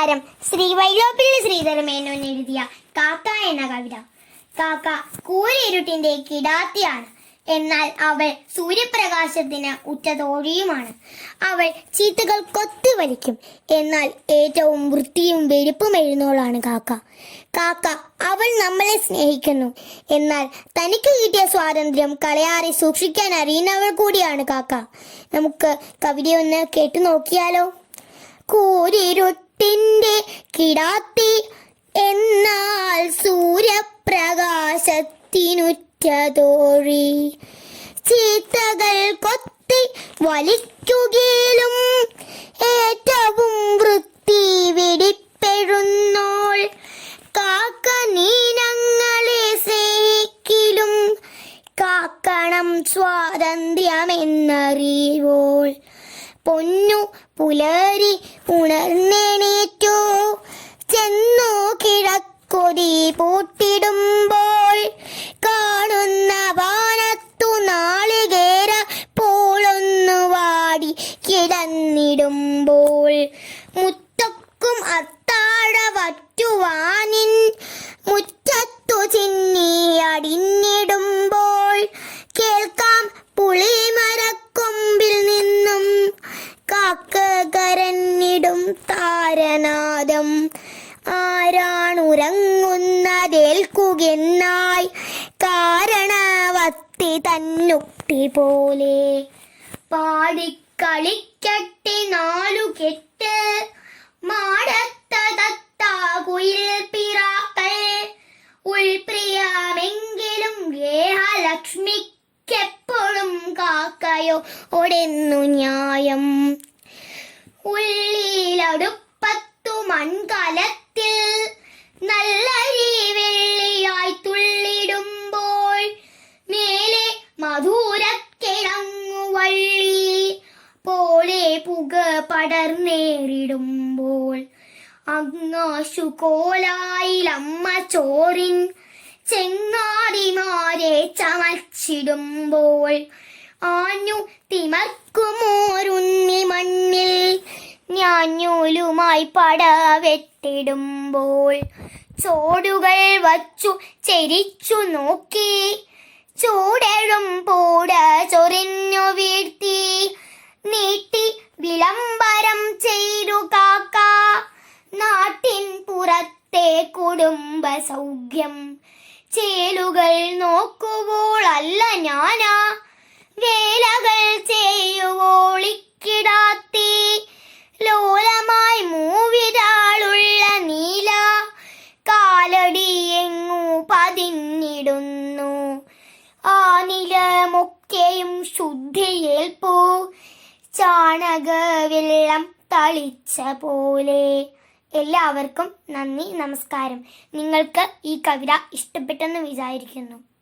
നമസ്കാരം. ശ്രീ വൈലോപ്പിള്ളി ശ്രീധരമേനോൻ എഴുതിയ കാക്ക എന്ന കവിത. കാക്ക കൂരിരുട്ടിന്റെ കിടാത്തിയാണ്. എന്നാൽ അവൾ സൂര്യപ്രകാശത്തിന് ഉറ്റ തോഴിയുമാണ്. അവൾ ചീത്തകൾ കൊത്തിവലിക്കും. എന്നാൽ ഏറ്റവും വൃത്തിയും വെടിപ്പും എഴുന്നോളാണ് കാക്ക. കാക്ക അവൾ നമ്മളെ സ്നേഹിക്കുന്നു. എന്നാൽ തനിക്ക് കിട്ടിയ സ്വാതന്ത്ര്യം കളയാറി സൂക്ഷിക്കാൻ അറിയുന്നവൾ കൂടിയാണ് കാക്ക. നമുക്ക് കവിതയൊന്ന് കേട്ടു നോക്കിയാലോ. കൂരിരുട്ടിന്റെ കിടാത്തി എന്നാൽ സൂര്യപ്രകാശത്തിനുറ്റ തോഴി. ചീത്തകൾ കൊത്തി വലിക്കുകയിലും ഏറ്റവും വൃത്തി വെടിപ്പെഴുന്നോൾ. കാക്ക നീ ഞങ്ങളെ സ്നേഹിക്കിലും കാക്കണം സ്വാതന്ത്ര്യമെന്നറിവോൾ. പൊന്നു പുലരി ഉണർന്നെണീറ്റു ചെന്നു കിഴക്കൊടി പൂട്ടിടുമ്പോൾ കാണുന്ന വാനത്തു നാളികേര പോളൊന്നു വാടി കിടന്നിടുമ്പോൾ. മുത്തക്കും അത്താഴ വറ്റുവാനിൻ മുറ്റത്തു ചിന്നിയടിഞ്ഞിടുമ്പോൾ കേൾക്കാം പുളിമരക്കൊമ്പിൽ നിന്നും കാക്ക കരഞ്ഞിടും താരനാദം. ആരാണുറങ്ങുന്നതേൽക്കുകെന്നായി കാരണവത്തി തന്നുട്ടി പോലെ. പാടിക്കളിക്കട്ടെ നാലു കെട്ട് മാടത്ത തത്താകുയിൽ പിറാക്കൾ. ഉൾപ്രിയമെങ്കിലും ഗേഹലക്ഷ്മിക്കെപ്പോഴും കാക്കയോ ഒടെന്നു ന്യായം. ഉള്ളിലടുപ്പത്തു മൺകലത്തിൽ നല്ലരി വെള്ളിയായി തുള്ളിടുമ്പോൾ മേലെ മധുരക്കിഴങ്ങുവള്ളി പോലെ പുക പടർന്നേറിടുമ്പോൾ അങ്ങാശു കോലായിലമ്മ ചോറിൻ ചെങ്ങാതിമാരെ ചമച്ചിടുമ്പോൾ ആഞ്ഞു തിമർക്കുമോരുണ്ണി മണ്ണിൽ ഞാഞ്ഞൂലുമായി പടവെട്ടിടുമ്പോൾ ചോടുകൾ വച്ചു ചെരിച്ചു നോക്കി ചൂടെഴും പൂട ചൊറിഞ്ഞു വീഴ്ത്തി നീട്ടി വിളംബരം ചെയ്തു കാക്ക നാട്ടിൻ പുറത്തെ കുടുംബ സൗഖ്യം. ചേലുകൾ നോക്കുവോൾ അല്ല ഞാനാ വേലകൾ ചെയ്യുവോളിക്കിടാത്തി. ലോലമായി മൂവിരാളുള്ള നീല കാലടി എങ്ങു പതിഞ്ഞിടുന്നു. ആ നിലമൊക്കെയും ശുദ്ധിയേൽപ്പു ചാണകവെള്ളം തളിച്ച പോലെ. എല്ലാവർക്കും നന്ദി, നമസ്കാരം. നിങ്ങൾക്ക് ഈ കവിത ഇഷ്ടപ്പെട്ടെന്ന് വിചാരിക്കുന്നു.